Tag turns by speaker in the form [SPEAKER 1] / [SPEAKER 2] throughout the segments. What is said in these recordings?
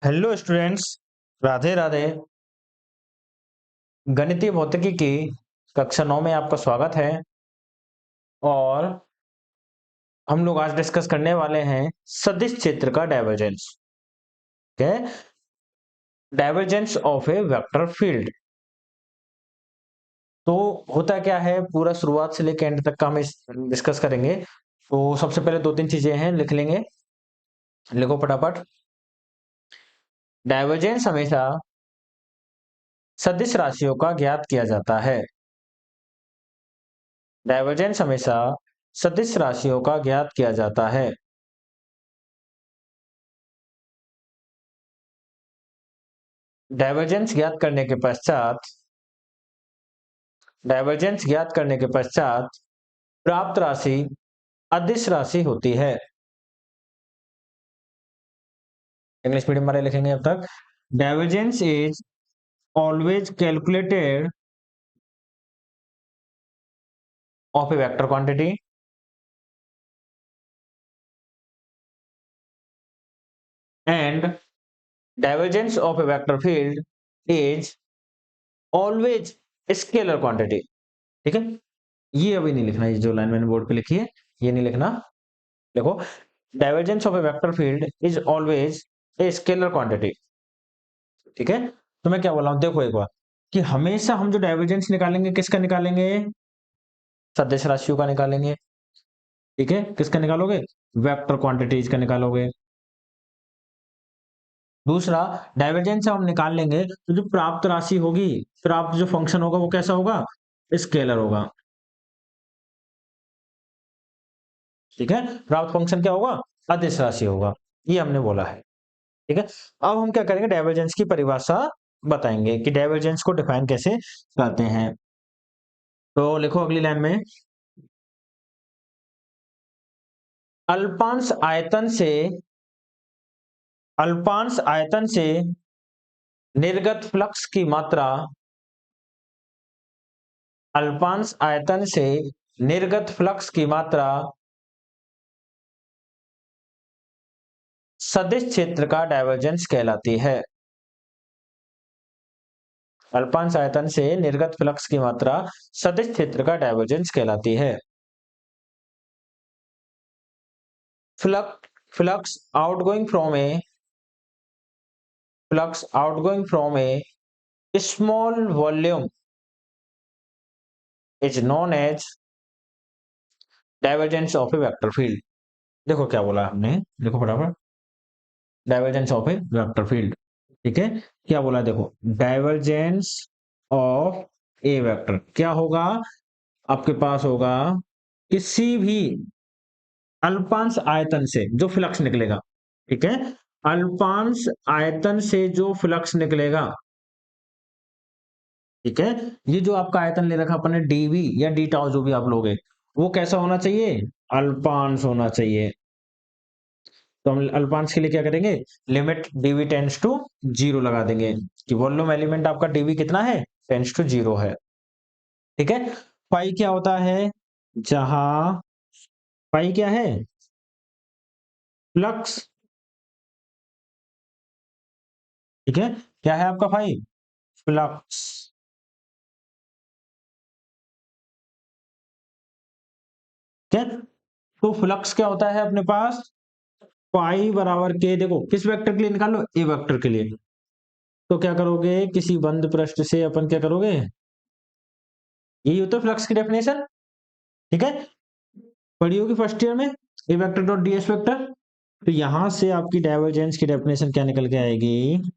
[SPEAKER 1] Hello students. Radhe Radhe. गणितीय भौतिकी की कक्षा 9 में आपका स्वागत है। और हम लोग आज डिस्कस करने वाले हैं सदिश क्षेत्र का डाइवर्जेंस। क्या है? Divergence of a vector field. तो होता क्या है, पूरा शुरुआत से लेकर एंड तक का हम डिस्कस करेंगे। तो सबसे पहले दो तीन चीजें हैं, लिख लेंगे। लिखो फटाफट। डाइवर्जेंस हमेशा सदिश राशियों का ज्ञात किया जाता है। डाइवर्जेंस हमेशा सदिश राशियों का ज्ञात किया जाता है। डाइवर्जेंस ज्ञात करने के पश्चात डाइवर्जेंस ज्ञात करने के पश्चात प्राप्त राशि अदिश राशि होती है। इंग्लिश मीडियम वाले लिखेंगे अब तक। Divergence is always calculated of a vector quantity and divergence of a vector field is always scalar quantity. ठीक है, ये अभी नहीं लिखना, ये जो लाइन मैंने बोर्ड पे लिखी है ये नहीं लिखना। देखो, divergence of a vector field is always a scalar quantity. ठीक है, तो मैं क्या बोल रहा हूं, देखो एक बार कि हमेशा हम जो डाइवर्जेंस निकालेंगे किसका निकालेंगे? सदिश राशियों का निकालेंगे। ठीक है, किसका निकालोगे? वेक्टर क्वांटिटीज का निकालोगे। दूसरा, डाइवर्जेंस हम निकाल लेंगे तो जो प्राप्त राशि होगी, प्राप्त जो फंक्शन होगा वो कैसा होगा? स्केलर होगा। ठीक है, प्राप्त फंक्शन क्या होगा? अदिश राशि होगा। ये हमने बोला है। ठीक है, अब हम क्या करेंगे, डाइवर्जेंस की परिभाषा बताएंगे कि डाइवर्जेंस को डिफाइन कैसे करते हैं। तो लिखो अगली लाइन में, अल्पांश आयतन से अल्पांश आयतन से निर्गत फ्लक्स की मात्रा अल्पांश आयतन से निर्गत फ्लक्स की मात्रा सदिश क्षेत्र का डाइवर्जेंस कहलाती है। अल्पांश आयतन से निर्गत फ्लक्स की मात्रा सदिश क्षेत्र का डाइवर्जेंस कहलाती है। Flux outgoing from a flux outgoing from a small volume is known as divergence of a vector field. देखो क्या बोला हमने, देखो फटाफट। Divergence of a vector field. ठीक है, क्या बोला देखो, डाइवर्जेंस ऑफ ए वेक्टर क्या होगा? आपके पास होगा किसी भी अल्पांश आयतन से जो फ्लक्स निकलेगा। ठीक है, अल्पांश आयतन से जो फ्लक्स निकलेगा। ठीक है, ये जो आपका आयतन ले रखा अपन ने डीवी या डी टाउ जो भी आप लोगे, वो कैसा होना चाहिए? अल्पांश होना चाहिए। तो हम अल्पांश के लिए क्या करेंगे, limit DV tends to zero लगा देंगे कि वॉल्यूम एलिमेंट आपका डीवी कितना है? टेंड्स टू जीरो है। ठीक है, पाई क्या होता है? जहां पाई क्या है? फ्लक्स। ठीक है, क्या है आपका पाई? फ्लक्स। ठीक है, तो फ्लक्स क्या होता है अपने पास? पाई बराबर के, देखो किस वेक्टर के लिए निकालो? ए वेक्टर के लिए। तो क्या करोगे, किसी बंद पृष्ठ से अपन क्या करोगे, यही होता है फ्लक्स की डेफिनेशन। ठीक है, पढ़ी होगी फर्स्ट ईयर में, A vector dot D S vector. तो यहां से आपकी डाइवर्जेंस की डेफिनेशन क्या निकल के आएगी?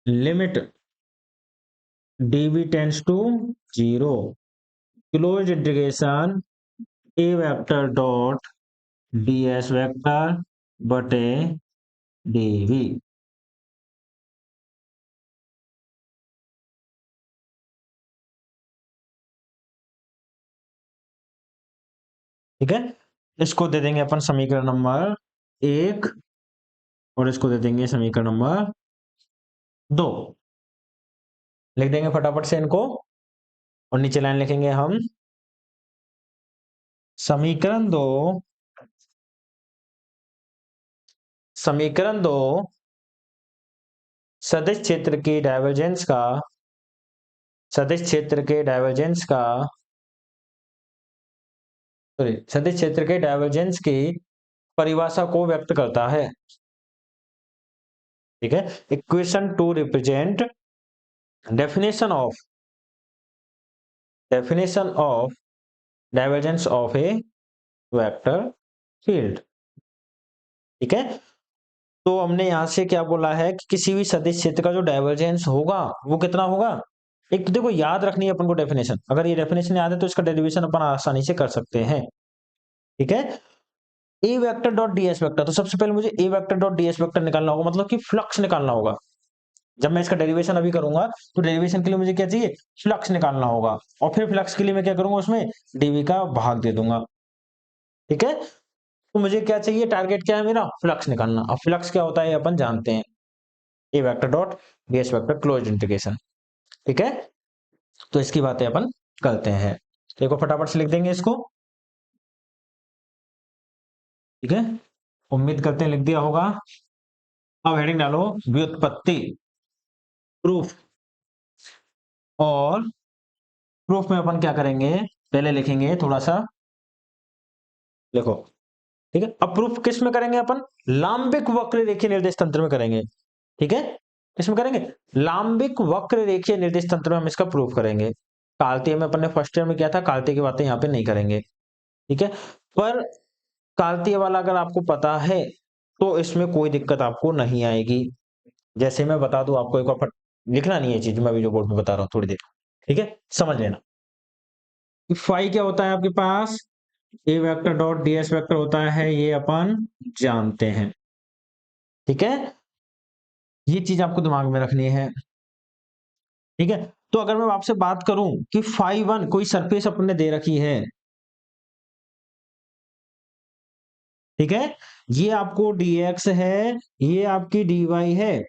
[SPEAKER 1] Limit dv tends to zero, close integration a vector dot ds vector बटे dv। ठीक है, इसको दे देंगे अपन समीकरण नंबर 1 और इसको दे देंगे समीकरण नंबर 2। लिख देंगे फटाफट से इनको और नीचे लाइन लिखेंगे हम, समीकरण 2 सदिश क्षेत्र की डाइवर्जेंस का सदिश क्षेत्र के डाइवर्जेंस का सॉरी सदिश क्षेत्र के डाइवर्जेंस की परिभाषा को व्यक्त करता है। ठीक है, equation two represent definition of divergence of a vector field. ठीक है, तो हमने यहां से क्या बोला है कि किसी भी सदिश क्षेत्र का जो डाइवर्जेंस होगा वो कितना होगा। एक तो देखो याद रखनी है अपन को डेफिनेशन, अगर ये डेफिनेशन याद है तो इसका डेरिवेशन अपन आसानी से कर सकते हैं। ठीक है, ए वेक्टर डॉट डीएस वेक्टर, तो सबसे पहले मुझे ए वेक्टर डॉट डीएस वेक्टर निकालना होगा, मतलब कि फ्लक्स निकालना होगा। जब मैं इसका डेरिवेशन अभी करूंगा तो डेरिवेशन के लिए मुझे क्या चाहिए, फ्लक्स निकालना होगा, और फिर फ्लक्स के लिए मैं क्या करूंगा, उसमें डीवी का भाग दे दूंगा। ठीक है, तो मुझे क्या चाहिए, टारगेट क्या है मेरा, फ्लक्स निकालना। अब फ्लक्स क्या होता है अपन जानते हैं, A vector dot DS vector closed integration. ठीक है, तो इसकी बातें अपन करते हैं। देखो फटाफट से लिख देंगे इसको। ठीक है, उम्मीद करते हैं लिख दिया होगा। अब हेडिंग डालो व्युत्पत्ति, प्रूफ। और प्रूफ में अपन क्या करेंगे, पहले लिखेंगे थोड़ा सा, देखो। ठीक है, अब प्रूफ किस में करेंगे अपन, लांबिक वक्र रेखीय निर्देश तंत्र में करेंगे। ठीक है, किसमें करेंगे, लांबिक वक्र रेखीय निर्देश तंत्र में हम इसका प्रूफ करेंगे। काल्तीय में अपन ने फर्स्ट ईयर में किया था, काल्तीय की बातें यहाँ पे नहीं करेंगे। ठीक है, पर काल्तीय वाला अगर आपको पता है तो इसमें कोई दिक्कत आपको नहीं आएगी। जैसे मैं बता दूं आपको, एक बार लिखना नहीं है चीज, मैं अभी जो बोर्ड में बता रहा हूँ थोड़ी देर। ठीक है, समझ लेना। फाई क्या होता है आपके पास, ए वेक्टर डॉट डीएस वेक्टर होता है, ये अपन जानते हैं। ठीक है, ये चीज आपको दिमाग में रखनी है। ठीक है, तो अगर मैं आपसे बात करूं कि फाई वन कोई सरफेस अपने दे रखी है, ठीक है, ये आपको dx है, ये आपकी dy है,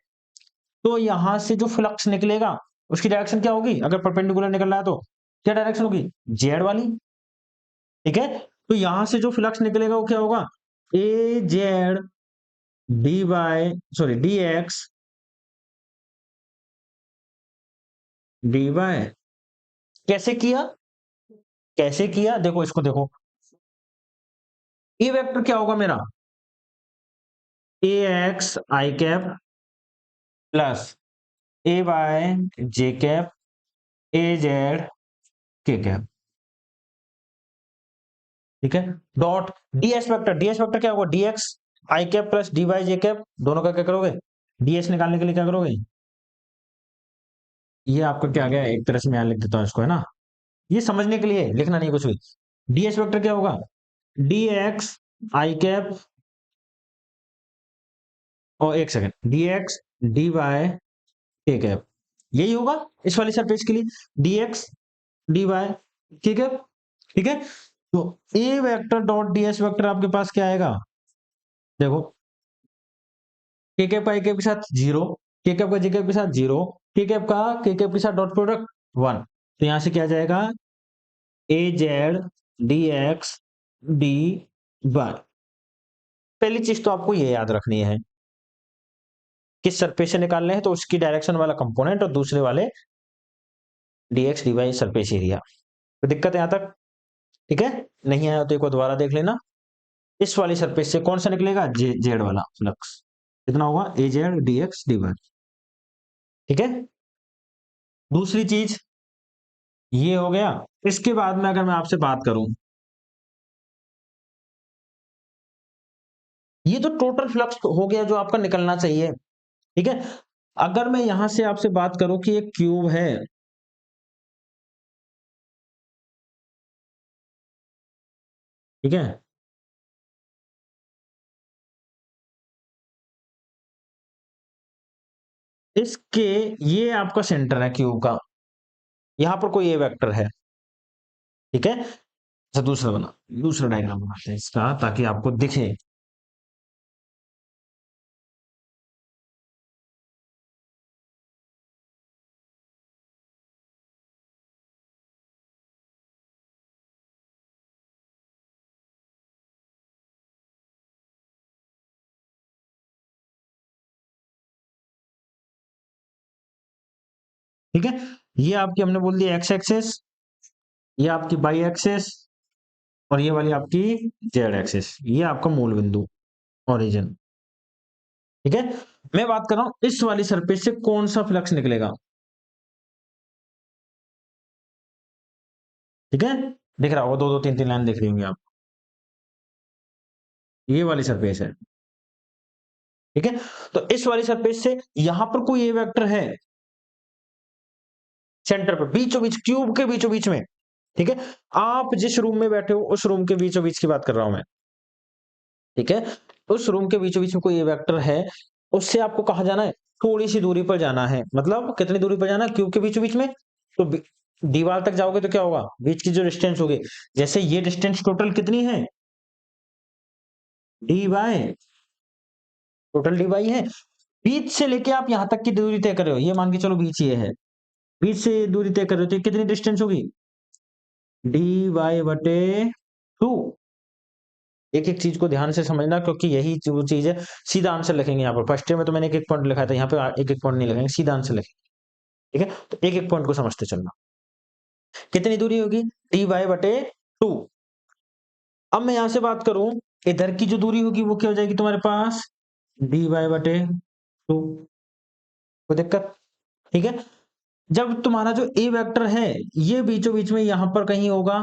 [SPEAKER 1] तो यहां से जो फ्लक्स निकलेगा उसकी डायरेक्शन क्या होगी, अगर परपेंडिकुलर निकल रहा है तो क्या डायरेक्शन होगी, जेड वाली। ठीक है, तो यहां से जो फ्लक्स निकलेगा वो क्या होगा, A Z D Y sorry D x D Y. कैसे किया, कैसे किया, देखो इसको देखो, ए वेक्टर क्या होगा मेरा, A X I cap plus A Y J cap A Z K cap. ठीक है, डॉट डीएस वेक्टर क्या होगा, DX I cap plus D Y J cap, दोनों का क्या करोगे, डीएस निकालने के लिए क्या करोगे, ये आपका क्या आ गया, एक तरह से मैं यहां लिख देता हूं इसको, है ना, ये समझने के लिए, लिखना नहीं कुछ भी। डीएस वेक्टर क्या होगा, डी एक्स आई कैप, और एक second, d x D y के कैप, यही होगा इस वाली सरफेस के लिए, डी एक्स डी वाई के कैप। ठीक है, तो a vector dot DS vector आपके पास क्या आएगा, देखो, के कैप का के साथ जीरो, के कैप का जे कैप के साथ जीरो, के कैप के साथ डॉट प्रोडक्ट वन, तो यहां से क्या जाएगा, A Z D x D Y. पहली चीज तो आपको ये याद रखनी है, किस सरफेस से निकालने हैं तो उसकी डायरेक्शन वाला कंपोनेंट, और दूसरे वाले DX d y surface area. तो दिक्कत है यहां तक, ठीक है, नहीं आया तो एक बार दोबारा देख लेना। इस वाली सरफेस से कौन सा निकलेगा, जेड वाला फ्लक्स, कितना होगा, A Z D x D Y. ठीक है, दूसरी चीज ये हो गया। इसके बाद में अगर मैं आपसे बात करूं, ये तो टोटल फ्लक्स हो गया जो आपका निकलना चाहिए। ठीक है, अगर मैं यहां से आपसे बात करूं कि एक क्यूब है, ठीक है, इसके, ये आपका सेंटर है क्यूब का, यहां पर कोई ए वेक्टर है। ठीक है, अच्छा दूसरा बना, दूसरा डायग्राम बनाते हैं इसका ताकि आपको दिखे। ठीक है, ये आपकी हमने बोल दिया एक्स एक्सेस, ये आपकी वाई एक्सेस, और ये वाली आपकी जेड एक्सेस, ये आपका मूल बिंदु ओरिजिन। ठीक है, मैं बात कर रहा हूं इस वाली सरफेस से कौन सा फ्लक्स निकलेगा। ठीक है, दिख रहा होगा, दो दो तीन तीन लाइन दिख रही होंगी आप, ये वाली सरफेस है। ठीक है, तो इस वाली सरफेस से यहां पर कोई ए वेक्टर है सेंटर पर, बीचों बीच, क्यूब के बीचों बीच में। ठीक है, आप जिस रूम में बैठे हो उस रूम के बीचों बीच की बात कर रहा हूं मैं। ठीक है, उस रूम के बीचों बीच में कोई ए वेक्टर है, उससे आपको कहा जाना है, थोड़ी सी दूरी पर जाना है। मतलब कितनी दूरी पर जाना है क्यूब के बीचों बीच में, तो दीवार तक जाओगे तो क्या होगा, बीच की जो डिस्टेंस होगी, जैसे ये डिस्टेंस टोटल कितनी है, d by, total d by है। बीच से लेके आप यहां तक की दूरी तय कर रहे हो, ये मान के चलो बीच ये है, बीच से दूरी तय कर रहे हो तो कितनी डिस्टेंस होगी, डी वाई बटे टू। एक एक चीज को ध्यान से समझना, क्योंकि यही जो चीज है, सीधा आंसर लिखेंगे यहाँ पर। फर्स्ट ईयर में तो मैंने एक एक पॉइंट लिखा था, यहाँ पे एक एक पॉइंट नहीं लिखेंगे, सीधा आंसर लिखेंगे। ठीक है, तो एक एक पॉइंट को समझते चलना। कितनी दूरी होगी, डी वाई बटे टू। अब मैं यहां से बात करूं, इधर की जो दूरी होगी वो क्या हो जाएगी तुम्हारे पास, डी वाई बटे टू। कोई दिक्कत, ठीक है। जब तुम्हारा जो ए वेक्टर है, ये बीचों बीच में यहां पर कहीं होगा।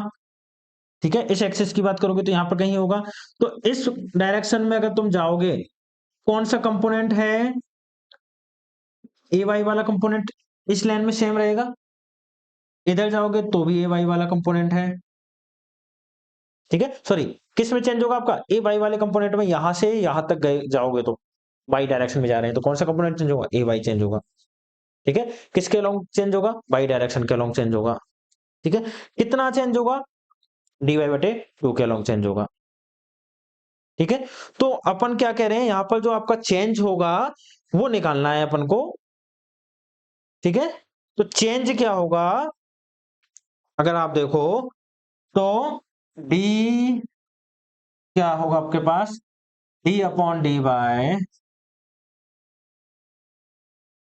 [SPEAKER 1] ठीक है, इस एक्सिस की बात करोगे तो यहां पर कहीं होगा। तो इस डायरेक्शन में अगर तुम जाओगे, कौन सा कंपोनेंट है, ए वाई वाला कंपोनेंट इस लाइन में सेम रहेगा। इधर जाओगे तो भी ए वाई वाला कंपोनेंट है। ठीक है, सॉरी, किस में चेंज होगा आपका, ए वाई वाले कंपोनेंट में, यहां से यहां तक गए जाओगे तो वाई डायरेक्शन में जा रहे हैं तो कौन सा कंपोनेंट चेंज होगा, ए वाई चेंज होगा। ठीक है, किसके अलोंग चेंज होगा, वाई डायरेक्शन के अलोंग चेंज होगा। ठीक है, कितना चेंज होगा, डी वाई बटे टू के अलोंग चेंज होगा। ठीक है, तो अपन क्या कह रहे हैं, यहां पर जो आपका चेंज होगा वो निकालना है अपन को। ठीक है, तो चेंज क्या होगा, अगर आप देखो तो डी क्या होगा आपके पास, डी अपॉन डी बाय,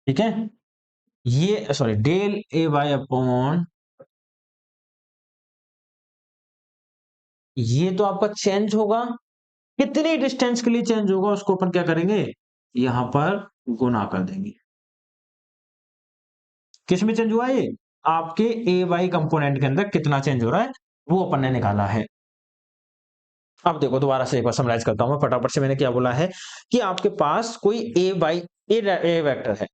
[SPEAKER 1] ठीक है, ये sorry del A bye upon, ये तो आपका चेंज होगा, कितनी डिस्टेंस के लिए चेंज होगा उसको अपन क्या करेंगे, यहां पर गुना कर देंगे। किस में चेंज हुआ ये, आपके ए वाई कंपोनेंट के अंदर कितना चेंज हो रहा है वो अपन ने निकाला है। अब देखो दोबारा से एक बार समराइज करता हूं मैं फटाफट से, मैंने क्या बोला है कि आपके पास कोई ए बाई ए वेक्टर है।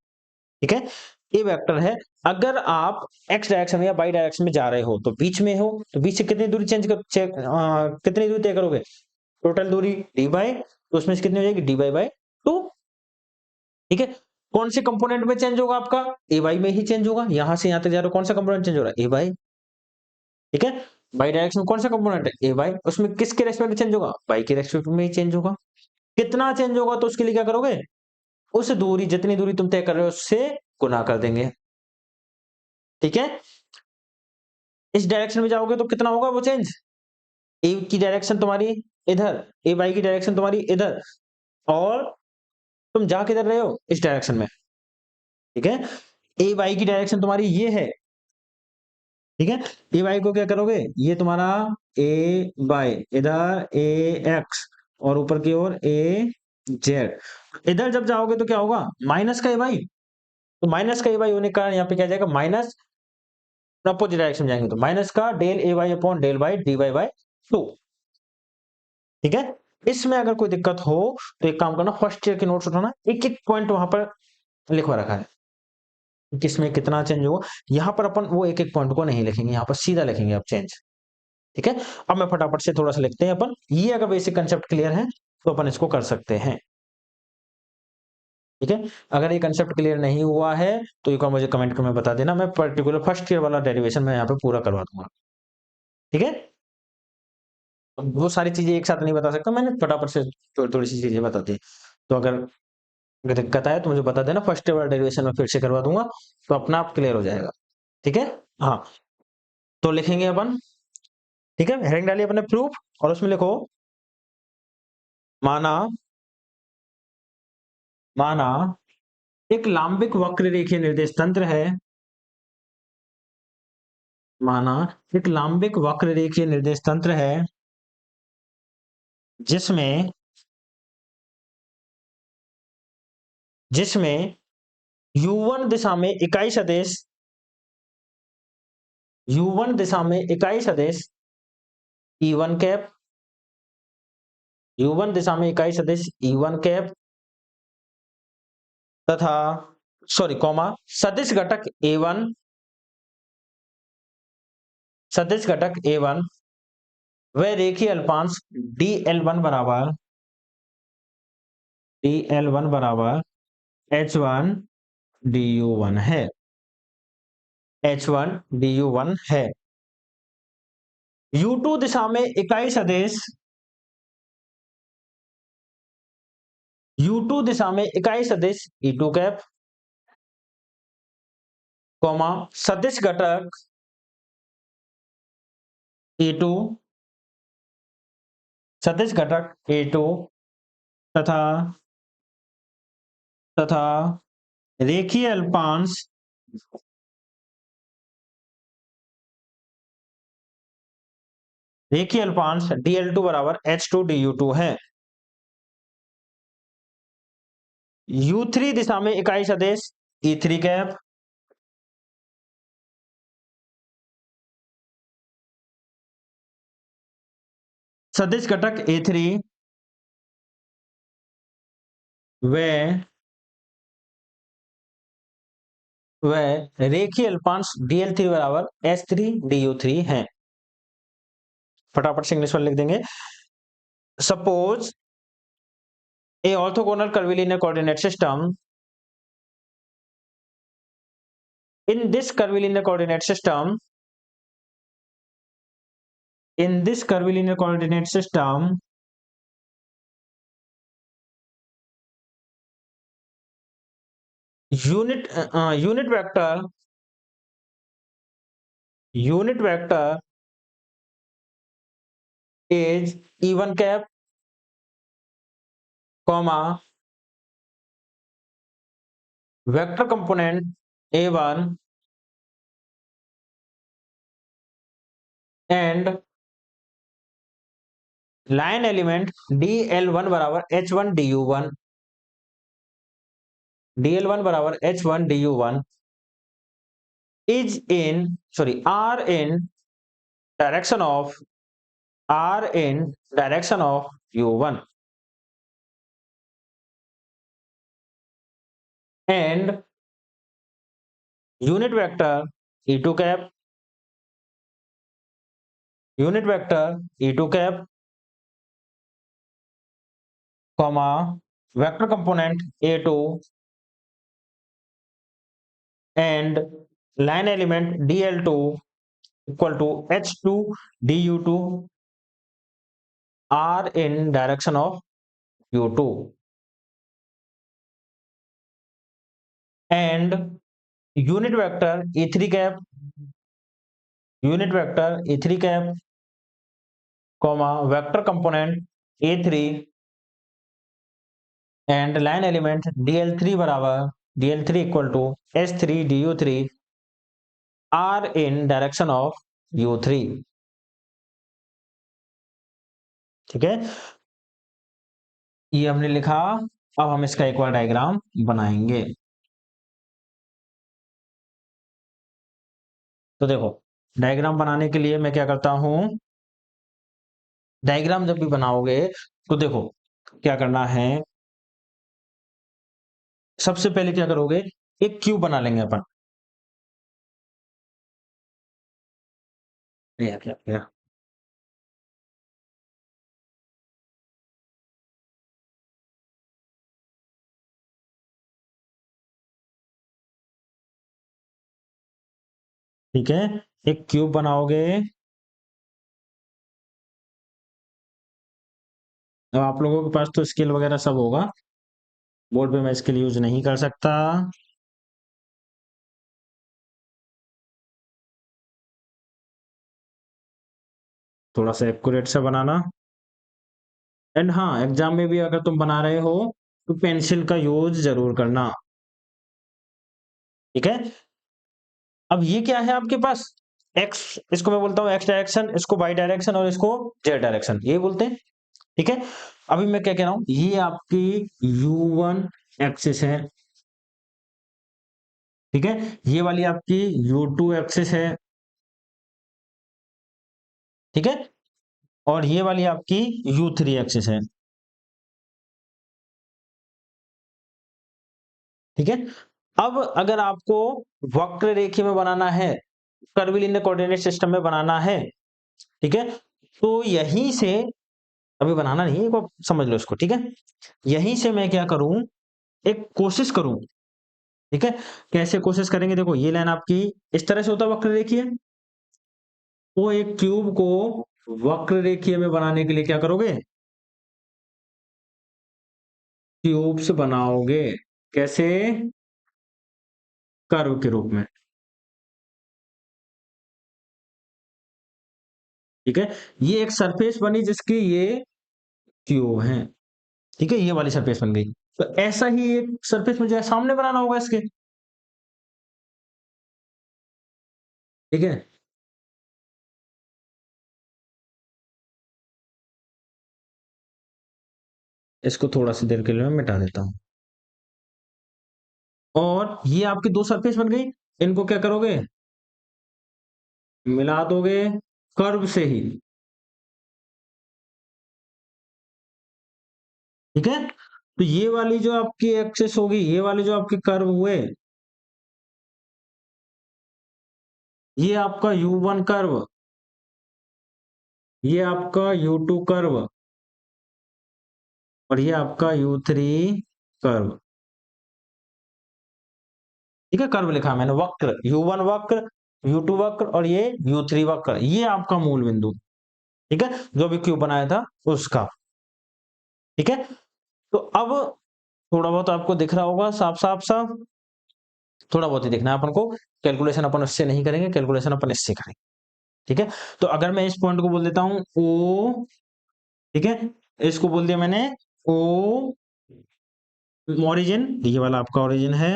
[SPEAKER 1] ठीक है, ए वेक्टर है, अगर आप एक्स डायरेक्शन या वाई डायरेक्शन में जा रहे हो तो बीच में हो, तो बीच से कितनी दूरी कितनी दूरी तय करोगे, टोटल दूरी डी बाई, तो उसमें से कितनी हो जाएगी, डी बाई बाई टू। ठीक है, कौन से कंपोनेंट में चेंज होगा आपका, ए वाई में ही चेंज होगा, यहां से यहां तक जा रहे हो कौन सा कंपोनेंट चेंज हो रहा है, ए वाई। ठीक है, बाई डायरेक्शन में कौन सा कंपोनेंट है, ए वाई, उसमें किसके रेस्पेक्ट में चेंज होगा, वाई के रेस्पेक्ट में ही चेंज होगा। कितना चेंज होगा तो उसके लिए क्या करोगे, उस दूरी, जितनी दूरी तुम तय कर रहे हो उससे गुना कर देंगे। ठीक है, इस डायरेक्शन में जाओगे तो कितना होगा वो चेंज, ए की डायरेक्शन तुम्हारी इधर, ए वाई की डायरेक्शन तुम्हारी इधर, और तुम जा किधर रहे हो, इस डायरेक्शन में। ठीक है, ए वाई की डायरेक्शन तुम्हारी ये है। ठीक है, ए वाई को क्या करोगे, ये तुम्हारा ए वाई, इधर ए एक्स, और ऊपर की ओर ए जेड। इधर जब जाओगे तो क्या होगा, माइनस का ए वाई, तो माइनस का ए वाई होने के कारण यहाँ पे क्या जाएगा, माइनस, अपोजिट डायरेक्शन में जाएंगे तो माइनस का del a y upon del y d y by two. ठीक है, इसमें अगर कोई दिक्कत हो तो एक काम करना, फर्स्ट ईयर के नोट्स उठाना, एक एक पॉइंट वहां पर लिखवा रखा है किसमें कितना चेंज होगा। यहां पर अपन वो एक एक पॉइंट को नहीं लिखेंगे, यहाँ पर सीधा लिखेंगे आप चेंज। ठीक है, अब मैं फटाफट से थोड़ा सा लिखते हैं अपन, ये अगर बेसिक कंसेप्ट क्लियर है तो अपन इसको कर सकते हैं। ठीक है, अगर ये कंसेप्ट क्लियर नहीं हुआ है तो एक बार मुझे कमेंट में बता देना, मैं पर्टिकुलर फर्स्ट ईयर वाला डेरिवेशन मैं यहाँ पे पूरा करवा दूंगा। ठीक है, वो सारी चीजें एक साथ नहीं बता सकता, मैंने फटाफट से थोड़ी थोड़ी सी चीजें बता दी। तो अगर दिक्कत आए तो मुझे बता देना, फर्स्ट ईयर वाला डेरिवेशन में फिर से करवा दूंगा, तो अपना आप क्लियर हो जाएगा। ठीक है, हाँ, तो लिखेंगे अपन। ठीक है, हेडिंग डालिए अपने प्रूफ, और उसमें लिखो, माना माना एक लांबिक वक्र रेखीय निर्देश तंत्र है, माना एक लांबिक वक्र रेखीय निर्देश तंत्र है जिसमें जिसमें u1 दिशा में इकाई सदिश u1 दिशा में इकाई सदिश e1 कैप, u1 दिशा में इकाई सदिश e1 कैप तथा कॉमा सदिश घटक a1 सदिश घटक a1 व रेखीय अल्पांश dl1 बराबर h1 du1 है, h1 du1 है। u2 दिशा में इकाई सदिश u2 दिशा में इकाई सदिश e2 कैप, कॉमा सदिश घटक e2 सदिश घटक a2 तथा तथा रेखीय अल्पांश dl2 बराबर h2 du2 है। u3 दिशा में इकाई सदिश e3 कैप, सदिश घटक a3 व रेखीय अल्पांश dl3 बराबर h3 du3 है। फटाफट से इंग्लिश में लिख देंगे। Suppose A orthogonal curvilinear coordinate system, in this curvilinear coordinate system unit vector is e1 cap, comma vector component a1 and line element dl1 बराबर h1 du1 बराबर h1 du1 are in direction of u1 and unit vector e2 cap comma vector component a2 and line element dl2 equal to h2 du2 are in direction of u2 and unit vector e3 cap comma vector component a3 and line element dl3 बराबर dl3 equal to h3 du3 are in direction of u3। ठीक है, ये हमने लिखा। अब हम इसका एक बार डायग्राम बनाएंगे। तो देखो, डायग्राम बनाने के लिए मैं क्या करता हूं, डायग्राम जब भी बनाओगे तो देखो क्या करना है। सबसे पहले क्या करोगे, एक क्यूब बना लेंगे अपन। क्या ठीक है, एक क्यूब बनाओगे। अब आप लोगों के पास तो स्केल वगैरह सब होगा, बोर्ड पे मैं स्केल यूज नहीं कर सकता। थोड़ा सा एक्यूरेट से बनाना। एंड हाँ, एग्जाम में भी अगर तुम बना रहे हो तो पेंसिल का यूज जरूर करना। ठीक है, अब ये क्या है आपके पास, एक्स, इसको मैं बोलता हूँ एक्स डायरेक्शन, इसको वाई डायरेक्शन और इसको जेड डायरेक्शन, ये बोलते हैं। ठीक है, अभी मैं क्या कह रहा हूं, ये आपकी u1 एक्सिस है। ठीक है, ये वाली आपकी u2 एक्सिस है। ठीक है, और ये वाली आपकी u3 एक्सिस है। ठीक है, अब अगर आपको वक्र रेखीय में बनाना है, कर्वीलिनियर कोऑर्डिनेट सिस्टम में बनाना है, ठीक है, तो यहीं से, अभी बनाना नहीं है, एक बार समझ लो इसको। ठीक है, यहीं से मैं क्या करूं, एक कोशिश करूं। ठीक है, कैसे कोशिश करेंगे, देखो ये लाइन आपकी इस तरह से होता है वक्र रेखीय, वो एक क्यूब को वक्र रेखीय में बनाने के लिए क्या करोगे, क्यूब्स बनाओगे। कैसे, कर्व के रूप में। ठीक है, ये एक सरफेस बनी जिसकी ये क्यूब है। ठीक है, ये वाली सरफेस बन गई। तो ऐसा ही एक सरफेस मुझे सामने बनाना होगा इसके। ठीक है, इसको थोड़ा सी देर के लिए मैं मिटा देता हूं। और ये आपकी दो सरफेस बन गई, इनको क्या करोगे, मिला दोगे कर्व से ही। ठीक है, तो ये वाली जो आपकी एक्सिस होगी, ये वाले जो आपके कर्व हुए, ये आपका u1 कर्व, ये आपका u2 कर्व, और ये आपका u3 कर्व। ठीक है, कर्व लिखा मैंने, वक्र u1 वक्र, u2 वक्र, और ये u3 वक्र, ये आपका मूल बिंदु। ठीक है, जो भी क्यूब बनाया था उसका। ठीक है, तो अब थोड़ा बहुत आपको दिख रहा होगा साफ साफ सा, थोड़ा बहुत ही दिखना है अपन को। कैलकुलेशन अपन उससे नहीं करेंगे, कैलकुलेशन अपन इससे करेंगे। ठीक है, तो अगर मैं इस पॉइंट को बोल देता हूं ओ, ठीक है, इसको बोल दिया मैंने ओ ओरिजिन, ये वाला आपका ओरिजिन है।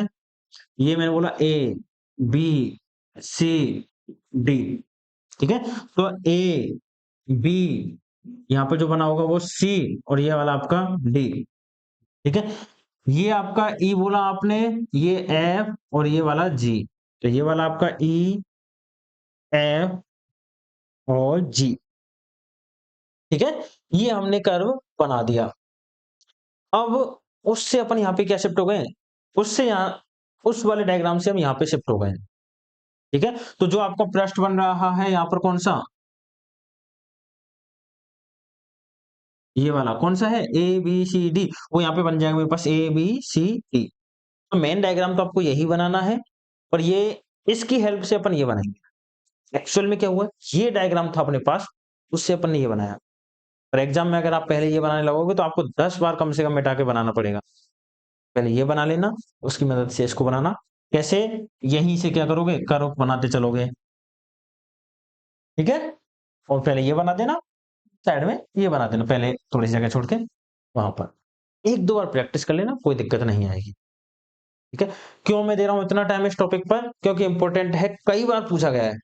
[SPEAKER 1] ये मैंने बोला ए बी सी डी। ठीक है, तो ए बी, यहाँ पे जो बना होगा वो सी, और ये वाला आपका डी। ठीक है, ये आपका ई बोला आपने, ये एफ, और ये वाला जी। तो ये वाला आपका ई एफ और जी। ठीक है, ये हमने कर्व बना दिया। अब उससे अपन यहाँ पे क्या शिफ्ट हो गए, उससे यहाँ, उस वाले डायग्राम से हम यहाँ पे शिफ्ट हो गए। ठीक है, तो जो आपका पृष्ठ बन रहा है यहाँ पर कौन सा, ये वाला कौन सा है, ए बी सी डी, वो यहाँ पे बन जाएगा मेरे पास ए बी सी डी। तो मेन डायग्राम तो आपको यही बनाना है, और ये इसकी हेल्प से अपन ये बनाएंगे। एक्चुअल में क्या हुआ, ये डायग्राम था अपने पास, उससे अपन ने ये बनाया। और एग्जाम में अगर आप पहले ये बनाने लगोगे तो आपको 10 बार कम से कम मिटा के बनाना पड़ेगा। पहले ये बना लेना, उसकी मदद से इसको बनाना। कैसे, यहीं से क्या करोगे, कर्व बनाते चलोगे। ठीक है, और पहले ये बना देना, साइड में ये बना देना, पहले थोड़ी सी जगह छोड़ के वहां पर। एक दो बार प्रैक्टिस कर लेना, कोई दिक्कत नहीं आएगी। ठीक है, क्यों मैं दे रहा हूं इतना टाइम इस टॉपिक पर, क्योंकि इंपॉर्टेंट है, कई बार पूछा गया है।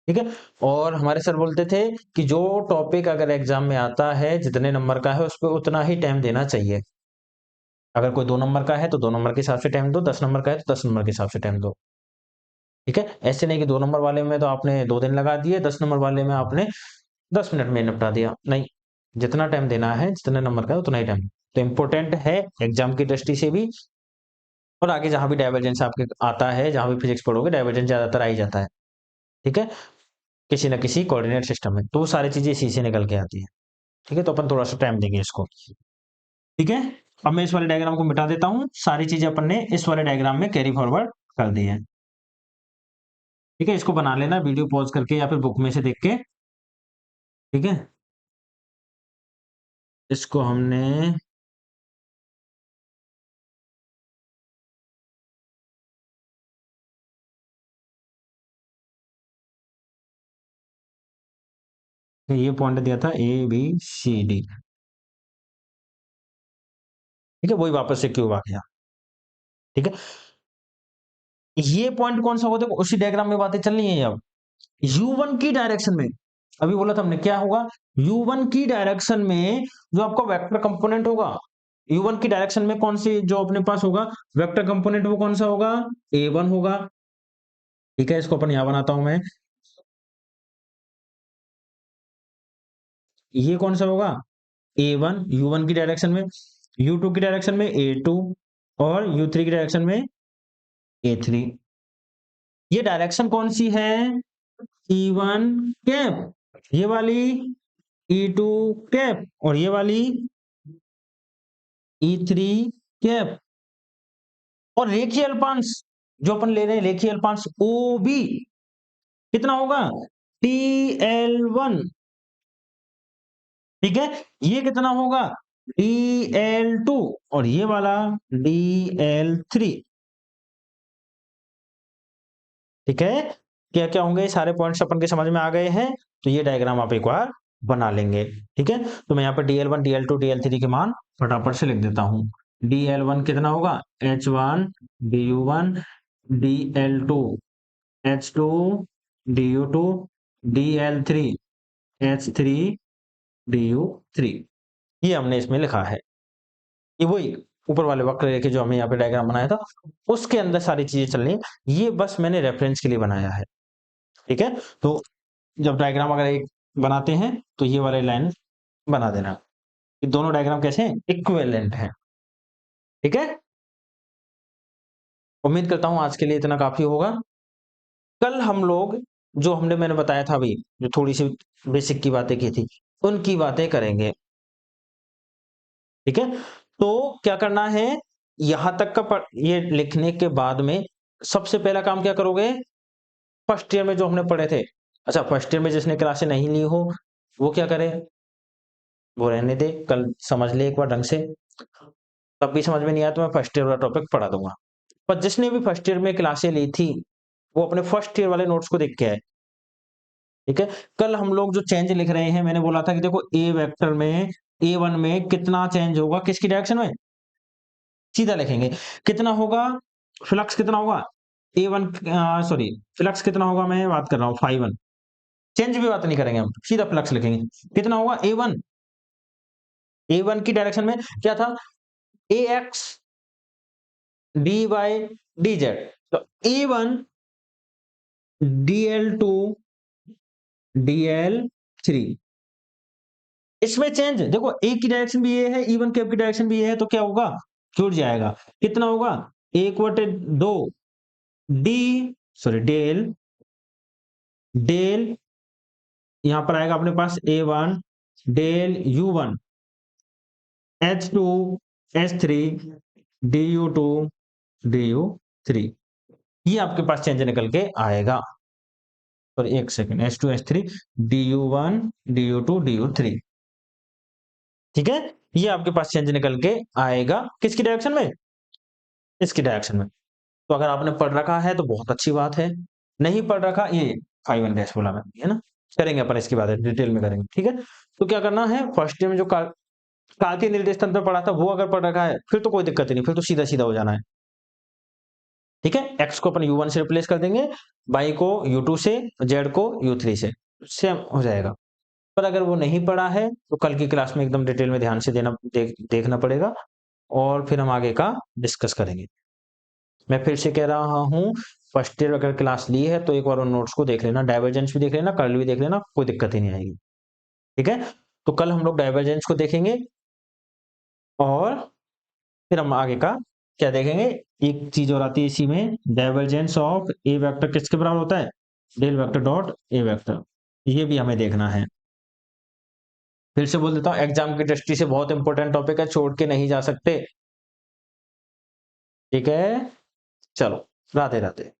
[SPEAKER 1] ठीक है, और हमारे सर बोलते थे कि जो टॉपिक अगर एग्जाम में आता है जितने नंबर का है उस पर उतना ही टाइम देना चाहिए। अगर कोई 2 नंबर का है तो 2 नंबर के हिसाब से टाइम दो, 10 नंबर का है तो 10 नंबर के हिसाब से टाइम दो। ठीक है, ऐसे नहीं कि 2 नंबर वाले में तो आपने 2 दिन लगा दिए, 10 नंबर वाले में आपने 10 मिनट में निपटा दिया, नहीं। जितना टाइम देना है, जितने नंबर का है उतना ही टाइम। तो इम्पोर्टेंट है एग्जाम की दृष्टि से भी, और आगे जहां भी डाइवर्जेंस आपके आता है, जहां भी फिजिक्स पढ़ोगे डाइवर्जेंस ज्यादातर आ ही जाता है। ठीक है, किसी ना किसी कोऑर्डिनेट सिस्टम में, तो वो सारी चीजें इसी से निकल के आती है। ठीक है, तो अपन थोड़ा सा टाइम देंगे इसको। ठीक है, अब मैं इस वाले डायग्राम को मिटा देता हूँ, सारी चीजें अपन ने इस वाले डायग्राम में कैरी फॉरवर्ड कर दी है। ठीक है, इसको बना लेना वीडियो पॉज करके या फिर बुक में से देख के। ठीक है, इसको हमने, ये पॉइंट दिया था ए बी सी डी। ठीक है, वही वापस से क्यूब आ गया। ठीक है, ये पॉइंट कौन सा होगा, देखो उसी डायग्राम में बातें चल रही है अब। u1 की डायरेक्शन में, अभी बोला था हमने क्या होगा, u1 की डायरेक्शन में जो आपका वेक्टर कंपोनेंट होगा, u1 की डायरेक्शन में कौन सी जो अपने पास होगा वेक्टर कंपोनेंट, वो कौन सा होगा, a1 होगा। ठीक है, इसको अपन यहां बनाता हूं मैं, ये कौन सा होगा, a1 u1 की डायरेक्शन में, u2 की डायरेक्शन में a2 और u3 की डायरेक्शन में a3। ये डायरेक्शन कौन सी है, e1 कैप, ये वाली e2 कैप और ये वाली e3 कैप। और रेखीय अल्पांश जो अपन ले रहे हैं, रेखीय अल्पांश ओ बी कितना होगा, dl1। ठीक है, ये कितना होगा, dl2 और ये वाला dl3। ठीक है, क्या क्या होंगे, सारे पॉइंट्स अपन के समझ में आ गए हैं। तो ये डायग्राम आप एक बार बना लेंगे। ठीक है, तो मैं यहाँ पर dl1 dl2 dl3 के मान फटाफट से लिख देता हूँ। dl1 कितना होगा, h1 du1 dl2 h2 du2 dl3 h3 du3। ये हमने इसमें लिखा है, ये वही ऊपर वाले वक्र रेखे जो हमने यहाँ पे डायग्राम बनाया था उसके अंदर सारी चीजें चल रही हैं। ये बस मैंने रेफरेंस के लिए बनाया है। ठीक है, तो जब डायग्राम अगर एक बनाते हैं तो ये वाले लाइन बना देना, ये दोनों डायग्राम कैसे हैं, इक्विवेलेंट हैं। ठीक है, उम्मीद करता हूं आज के लिए इतना काफी होगा। कल हम लोग जो मैंने बताया था अभी, जो थोड़ी सी बेसिक की बातें की थी, उनकी बातें करेंगे। ठीक है, तो क्या करना है, यहां तक का ये लिखने के बाद में सबसे पहला काम क्या करोगे, फर्स्ट ईयर में जो हमने पढ़े थे, अच्छा फर्स्ट ईयर में जिसने क्लासें नहीं ली हो वो क्या करे, वो रहने दे, कल समझ ले एक बार ढंग से। तब भी समझ में नहीं आया तो मैं फर्स्ट ईयर वाला टॉपिक पढ़ा दूंगा। पर जिसने भी फर्स्ट ईयर में क्लासें ली थी वो अपने फर्स्ट ईयर वाले नोट्स को देख के आए। ठीक है, कल हम लोग जो चेंज लिख रहे हैं, मैंने बोला था कि देखो ए वेक्टर में a1 में कितना चेंज होगा, किसकी डायरेक्शन में, सीधा लिखेंगे कितना होगा, फ्लक्स कितना होगा a1, सॉरी फ्लक्स कितना होगा, मैं बात कर रहा हूँ phi1, चेंज भी बात नहीं करेंगे हम, सीधा फ्लक्स लिखेंगे कितना होगा a1 की डायरेक्शन में क्या था, ax dy dz, तो a1 dl2 dl3, इसमें चेंज देखो, ए की डायरेक्शन भी ये है, इवन कैप की डायरेक्शन भी ये है, तो क्या होगा, जुड़ जाएगा, कितना होगा 1/2 डी, सॉरी डेल, डेल यहां पर आएगा अपने पास a1 del u1 h2 h3 du2 du3, ये आपके पास चेंज निकल के आएगा। और एक second, h2 h3 du1 du2 du3। ठीक है, ये आपके पास चेंज निकल के आएगा किसकी डायरेक्शन में, इसकी डायरेक्शन में। तो अगर आपने पढ़ रखा है तो बहुत अच्छी बात है, नहीं पढ़ रखा, ये फाइव डैश बोला मैं, है ना, करेंगे अपन इसकी बात है, डिटेल में करेंगे। ठीक है, तो क्या करना है, फर्स्ट ईयर में जो कार्तीय निर्देश तंत्र पढ़ा था वो अगर पढ़ रखा है फिर तो कोई दिक्कत ही नहीं, फिर तो सीधा सीधा हो जाना है। ठीक है, एक्स को अपन u1 से रिप्लेस कर देंगे, y को u2 से, z को u3 से, सेम हो जाएगा। पर अगर वो नहीं पढ़ा है तो कल की क्लास में एकदम डिटेल में ध्यान से देखना पड़ेगा और फिर हम आगे का डिस्कस करेंगे। मैं फिर से कह रहा हूँ, फर्स्ट ईयर अगर क्लास ली है तो एक बार उन नोट्स को देख लेना, डाइवर्जेंस भी देख लेना, कर्ल भी देख लेना, कोई दिक्कत ही नहीं आएगी। ठीक है, तो कल हम लोग डाइवर्जेंस को देखेंगे और फिर हम आगे का क्या देखेंगे। एक चीज और आती है इसी में, डाइवर्जेंस ऑफ ए वेक्टर किसके बराबर होता है, del vector dot a vector, ये भी हमें देखना है। फिर से बोल देता हूँ, एग्जाम की दृष्टि से बहुत इंपॉर्टेंट टॉपिक है, छोड़ के नहीं जा सकते। ठीक है, चलो राधे राधे।